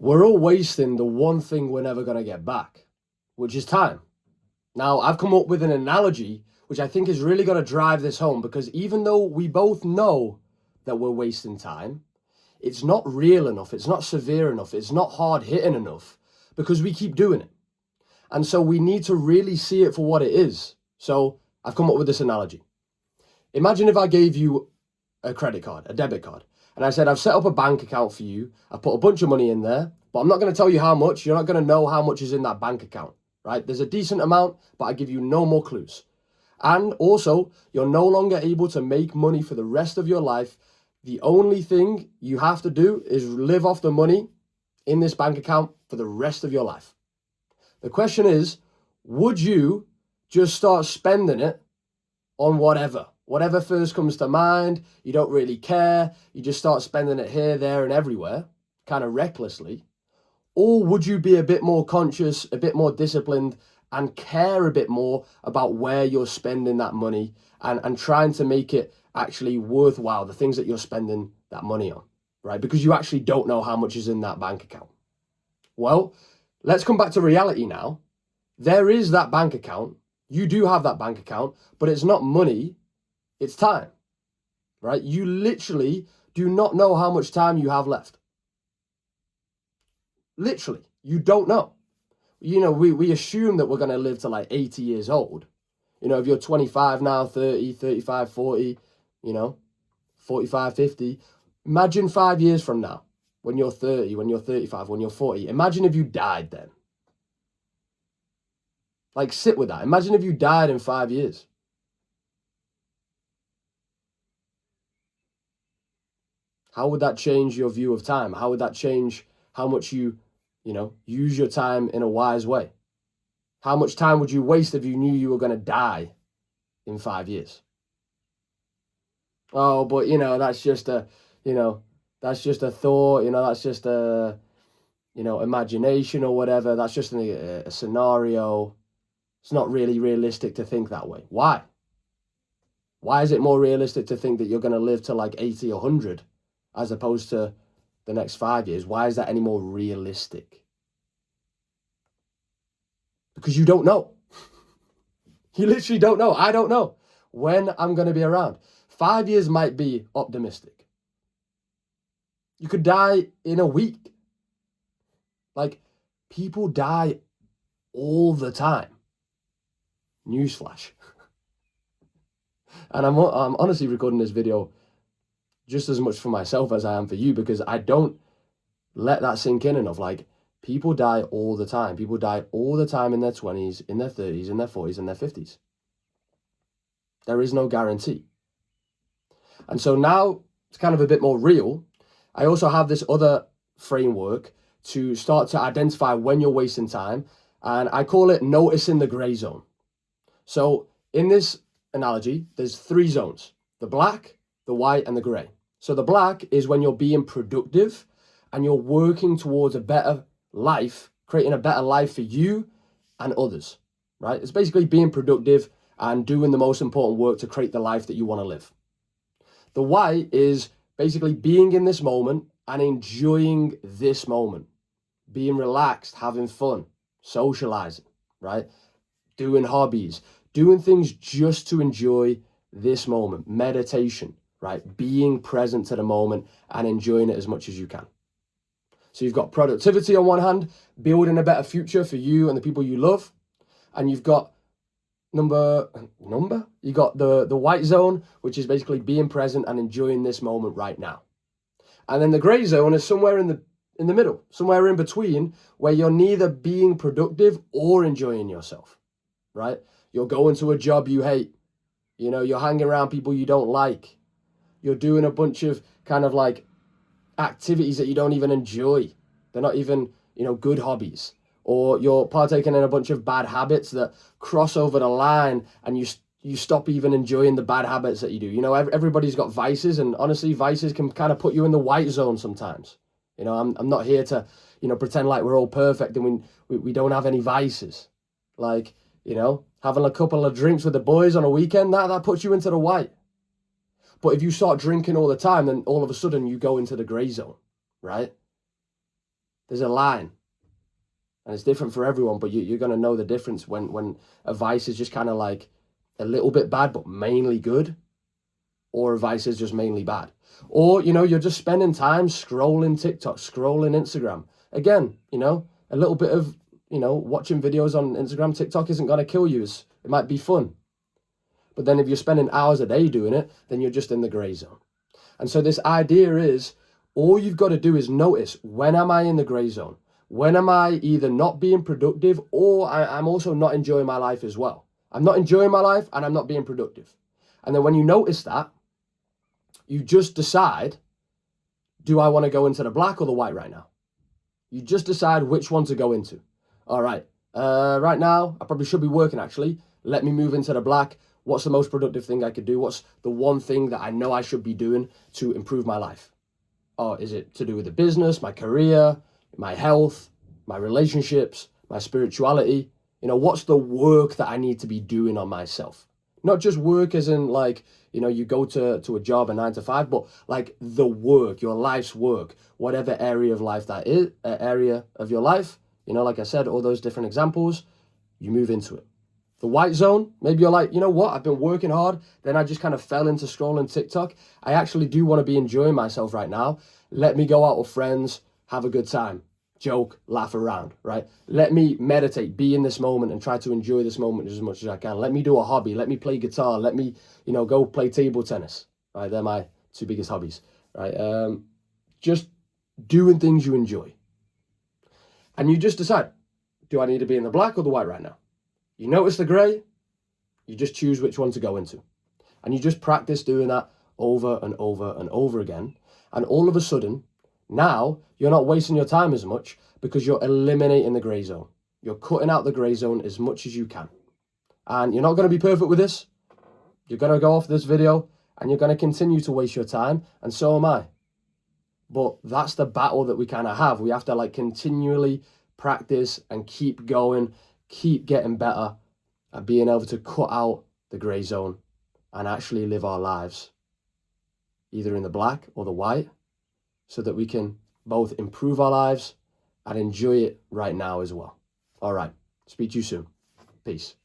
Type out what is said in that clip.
We're all wasting the one thing we're never going to get back, which is time. Now, I've come up with an analogy which I think is really going to drive this home, because even though we both know that we're wasting time, it's not real enough, it's not severe enough, it's not hard hitting enough, because we keep doing it. And so we need to really see it for what it is. So I've come up with this analogy. Imagine if I gave you a credit card, a debit card, and I said, I've set up a bank account for you. I put a bunch of money in there, but I'm not going to tell you how much. You're not going to know how much is in that bank account, right? There's a decent amount, but I give you no more clues. And also, you're no longer able to make money for the rest of your life. The only thing you have to do is live off the money in this bank account for the rest of your life. The question is, would you just start spending it on whatever first comes to mind? You don't really care. You just start spending it here, there, and everywhere, kind of recklessly. Or would you be a bit more conscious, a bit more disciplined, and care a bit more about where you're spending that money and trying to make it actually worthwhile, the things that you're spending that money on, right? Because you actually don't know how much is in that bank account. Well, let's come back to reality now. There is that bank account. You do have that bank account, but it's not money, it's time, right? You literally do not know how much time you have left. Literally, you don't know. You know, we assume that we're going to live to like 80 years old. You know, if you're 25 now, 30, 35, 40, 45, 50, imagine 5 years from now, when you're 30, when you're 35, when you're 40, imagine if you died then. Like, sit with that. Imagine if you died in 5 years. How would that change your view of time? How would that change how much you use your time in a wise way? How much time would you waste if you knew you were going to die in 5 years? Oh, but that's just a thought, that's just a, imagination or whatever. That's just a scenario. It's not really realistic to think that way. Why? Why is it more realistic to think that you're going to live to like 80 or 100 as opposed to the next 5 years? Why is that any more realistic? Because you don't know. You literally don't know. I don't know when I'm going to be around. 5 years might be optimistic. You could die in a week. Like, people die all the time. Newsflash. And I'm honestly recording this video just as much for myself as I am for you, because I don't let that sink in enough. Like, people die all the time. People die all the time in their 20s, in their 30s, in their 40s, in their 50s. There is no guarantee. And so now it's kind of a bit more real. I also have this other framework to start to identify when you're wasting time, and I call it noticing the gray zone. So in this analogy, there's 3 zones: the black, the white, and the gray. So the black is when you're being productive and you're working towards a better life, creating a better life for you and others, right? It's basically being productive and doing the most important work to create the life that you want to live. The white is basically being in this moment and enjoying this moment, being relaxed, having fun, socializing, right? Doing hobbies, doing things just to enjoy this moment, meditation, right? Being present to the moment and enjoying it as much as you can. So you've got productivity on one hand, building a better future for you and the people you love. And you've got you got the white zone, which is basically being present and enjoying this moment right now. And then the gray zone is somewhere in the middle, somewhere in between, where you're neither being productive or enjoying yourself, right? You're going to a job you hate. You're hanging around people you don't like. You're doing a bunch of kind of like activities that you don't even enjoy. They're not even, good hobbies. Or you're partaking in a bunch of bad habits that cross over the line, and you stop even enjoying the bad habits that you do. Everybody's got vices, and honestly, vices can kind of put you in the white zone sometimes. I'm not here to, pretend like we're all perfect and we don't have any vices. Like, having a couple of drinks with the boys on a weekend, that puts you into the white. But if you start drinking all the time, then all of a sudden you go into the gray zone, right? There's a line. And it's different for everyone, but you're going to know the difference when a vice is just kind of like a little bit bad, but mainly good, or a vice is just mainly bad. Or, you're just spending time scrolling TikTok, scrolling Instagram. Again, a little bit of, watching videos on Instagram, TikTok isn't going to kill you. It might be fun. But then if you're spending hours a day doing it, then you're just in the gray zone. And so this idea is, all you've got to do is notice, when am I in the gray zone? When am I either not being productive, or I'm also not enjoying my life as well? I'm not enjoying my life and I'm not being productive. And then when you notice that, you just decide, do I want to go into the black or the white right now? You just decide which one to go into. All right, right now, I probably should be working actually. Let me move into the black. What's the most productive thing I could do? What's the one thing that I know I should be doing to improve my life? Oh, is it to do with the business, my career, my health, my relationships, my spirituality? What's the work that I need to be doing on myself? Not just work as in like, you go to a job, a 9 to 5, but like the work, your life's work, whatever area of life that is, area of your life, like I said, all those different examples, you move into it. The white zone, maybe you're like, you know what, I've been working hard, then I just kind of fell into scrolling TikTok. I actually do want to be enjoying myself right now. Let me go out with friends, have a good time, joke, laugh around, right? Let me meditate, be in this moment and try to enjoy this moment as much as I can. Let me do a hobby. Let me play guitar. Let me, go play table tennis, right? They're my 2 biggest hobbies, right? Just doing things you enjoy. And you just decide, do I need to be in the black or the white right now? You notice the gray, you just choose which one to go into. And you just practice doing that over and over and over again. And all of a sudden, now you're not wasting your time as much because you're eliminating the gray zone. You're cutting out the gray zone as much as you can. And you're not going to be perfect with this. You're going to go off this video and you're going to continue to waste your time. And so am I. But that's the battle that we kind of have. We have to continually practice and keep going, keep getting better at being able to cut out the gray zone and actually live our lives either in the black or the white, so that we can both improve our lives and enjoy it right now as well. All right, speak to you soon. Peace.